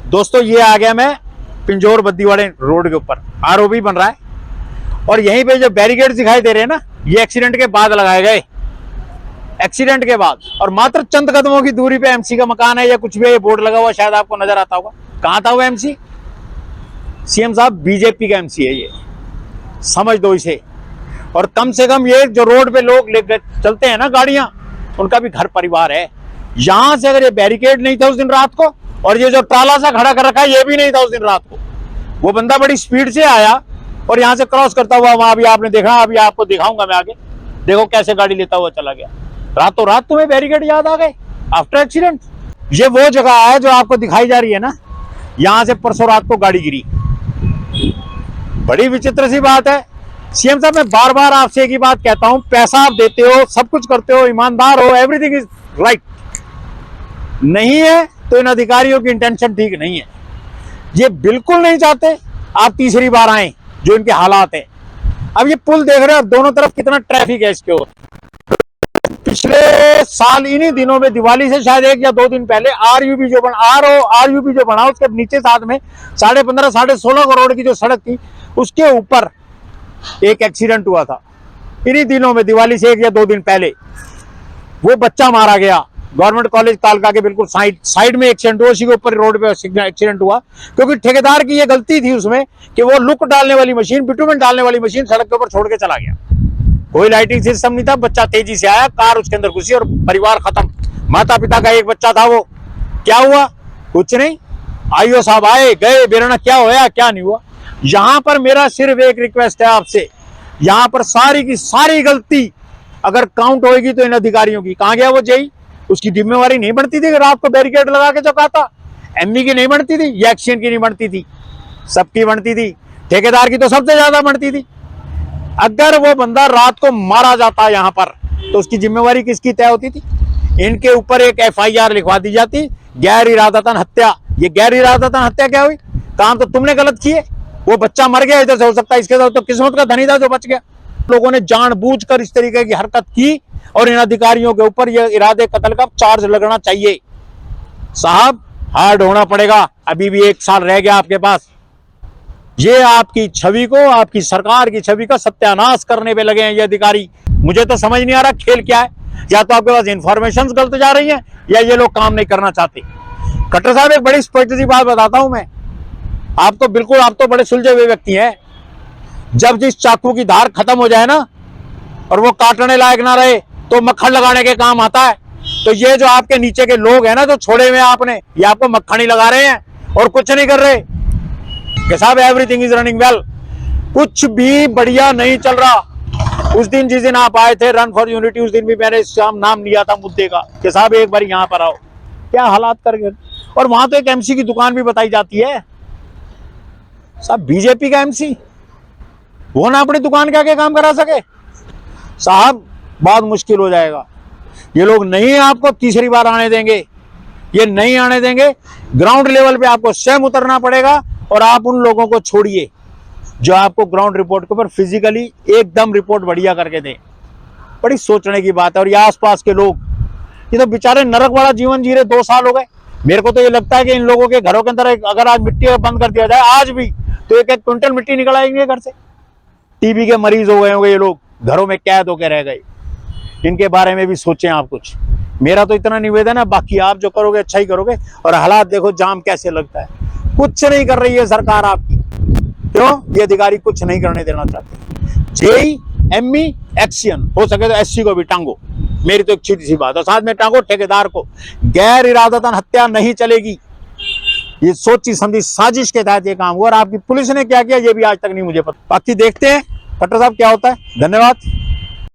दोस्तों ये आ गया मैं पिंजौर बद्दीवाड़े रोड के ऊपर, आरओबी बन रहा है और यहीं पे जो बैरिकेड दिखाई दे रहे हैं ना, ये एक्सीडेंट के बाद लगाए गए, एक्सीडेंट के बाद। और मात्र चंद कदमों की दूरी पे एमसी का मकान है या कुछ भी, ये बोर्ड लगा हुआ शायद आपको नजर आता होगा। कहां था वो एमसी? सीएम साहब बीजेपी का एमसी है ये, समझ दो इसे। और कम से कम ये जो रोड पे लोग चलते हैं ना गाड़ियां, उनका भी घर परिवार है। यहां से अगर ये बैरिकेड नहीं था उस दिन रात को, और ये जो ट्राला सा खड़ा कर रखा है ये भी नहीं था उस दिन रात को, वो बंदा बड़ी स्पीड से आया और यहां से क्रॉस करता हुआ वहां भी आपने देखा, अभी आपको दिखाऊंगा मैं आगे, देखो कैसे गाड़ी लेता हुआ चला गया। रातों रात तुम्हें बैरिकेड याद आ गए आफ्टर एक्सीडेंट। ये वो जगह है जो आपको दिखाई जा रही है ना, यहां से परसों रात को गाड़ी गिरी। बड़ी विचित्र सी बात है। सीएम साहब, मैं बार बार आपसे एक ही बात कहता हूं, पैसा आप देते हो, सब कुछ करते हो, ईमानदार हो, एवरीथिंग इज राइट। नहीं है तो इन अधिकारियों की इंटेंशन ठीक नहीं है। ये बिल्कुल नहीं चाहते आप तीसरी बार आए, जो इनके हालात है। अब ये पुल देख रहे हो दोनों तरफ कितना ट्रैफिक है इसके ओर। पिछले साल इन्हीं दिनों में दिवाली से शायद 1 या 2 दिन पहले आरयूबी जो बना उसके नीचे साथ में 15.5 साढ़े 16 करोड़ की जो सड़क थी, उसके ऊपर एक एक्सीडेंट हुआ था इन्हीं दिनों में, दिवाली से 1 या 2 दिन पहले। वो बच्चा मारा गया गवर्नमेंट कॉलेज तालका के बिल्कुल साइड में एक्सीडेंट हुआ, उसी के ऊपर रोड पे एक्सीडेंट हुआ, क्योंकि ठेकेदार की ये गलती थी उसमें कि वो लुक डालने वाली मशीन, बिटुमेन डालने वाली मशीन सड़क के ऊपर छोड़ के चला गया। कोई लाइटिंग सिस्टम नहीं था, बच्चा तेजी से आया, कार उसके अंदर घुसी और परिवार खत्म। माता पिता का एक बच्चा था, वो क्या हुआ? कुछ नहीं, आईओ साहब आए गए, बेरना क्या होया क्या नहीं हुआ। यहां पर मेरा सिर्फ एक रिक्वेस्ट है आपसे, यहां पर सारी की सारी गलती अगर काउंट होगी तो इन अधिकारियों की। कहां गया वो जेई? उसकी जिम्मेवारी नहीं बनती थी कि रात को बैरिकेड लगा के जो कहा था? एमई की नहीं बनती थी, या एक्शन की नहीं बनती थी? सबकी बनती थी, ठेकेदार की तो सबसे ज्यादा बनती थी। अगर वो बंदा रात को मारा जाता यहां पर तो उसकी जिम्मेवारी किसकी तय होती थी? इनके ऊपर एक एफआईआर लिखवा दी जाती, गैर इरादतन हत्या। ये गैर इरादतन हत्या क्या हुई? काम तो तुमने गलत किए, वो बच्चा मर गया, इधर से हो सकता है इसके साथ तो किस्मत का धनी था जो बच गया। लोगों ने जानबूझकर इस तरीके की हरकत की और इन अधिकारियों के ऊपर यह इरादे कत्ल का चार्ज लगना चाहिए। साहब हार्ड होना पड़ेगा, अभी भी 1 साल रह गया आपके पास। ये आपकी छवि को, आपकी सरकार की छवि का सत्यानाश करने पे लगे हैं ये अधिकारी। मुझे तो समझ नहीं आ रहा खेल क्या है, या तो आपके पास इंफॉर्मेशन गलत जा रही है या ये लोग काम नहीं करना चाहते। खट्टर साहब, एक बड़ी स्पष्ट सी बात बताता हूं मैं आपको, बिल्कुल आप तो बड़े सुलझे हुए व्यक्ति हैं। जब जिस चाकू की धार खत्म हो जाए ना और वो काटने लायक ना रहे तो मक्खन लगाने के काम आता है। तो ये जो आपके नीचे के लोग हैं ना, जो छोड़े हुए आपने, ये आपको मक्खन ही लगा रहे हैं और कुछ नहीं कर रहे कि साहब एवरीथिंग इज रनिंग वेल। कुछ भी बढ़िया नहीं चल रहा। उस दिन जिस दिन आप आए थे रन फॉर यूनिटी, उस दिन भी मैंने नाम लिया था मुद्दे का कि साहब एक बार यहाँ पर आओ, क्या हालात करके। और वहां तो एक एमसी की दुकान भी बताई जाती है। साहब बीजेपी का एमसी, वो ना अपनी दुकान के आगे काम करा सके? साहब बहुत मुश्किल हो जाएगा। ये लोग नहीं आपको तीसरी बार आने देंगे, ये नहीं आने देंगे। ग्राउंड लेवल पे आपको स्वयं उतरना पड़ेगा और आप उन लोगों को छोड़िए जो आपको ग्राउंड रिपोर्ट के ऊपर फिजिकली एकदम रिपोर्ट बढ़िया करके दें। बड़ी सोचने की बात है। और ये आसपास के लोग, ये तो बेचारे नरक वाला जीवन जी रहे, 2 साल हो गए। मेरे को तो ये लगता है कि इन लोगों के घरों के अंदर अगर आज मिट्टी बंद कर दिया जाए आज भी, तो 1-1 क्विंटल मिट्टी निकल आएंगे घर से। टीबी के मरीज हो गए होंगे ये लोग, घरों में कैद होकर रह गए। इनके बारे में भी सोचें आप कुछ। मेरा तो इतना निवेदन है, बाकी आप जो करोगे अच्छा ही करोगे। और हालात देखो जाम कैसे लगता है, कुछ नहीं कर रही है सरकार आपकी। क्यों? ये अधिकारी कुछ नहीं करने देना चाहते। जेई एमई एक्शन हो सके तो एससी को भी टांगो, मेरी तो एक सीधी सी बात है। साथ में टांगो ठेकेदार को। गैर इरादतन हत्या नहीं चलेगी, ये सोची समझी साजिश के तहत ये काम हुआ। और आपकी पुलिस ने क्या किया ये भी आज तक नहीं मुझे पता। बाकी देखते हैं खट्टर साहब क्या होता है। धन्यवाद।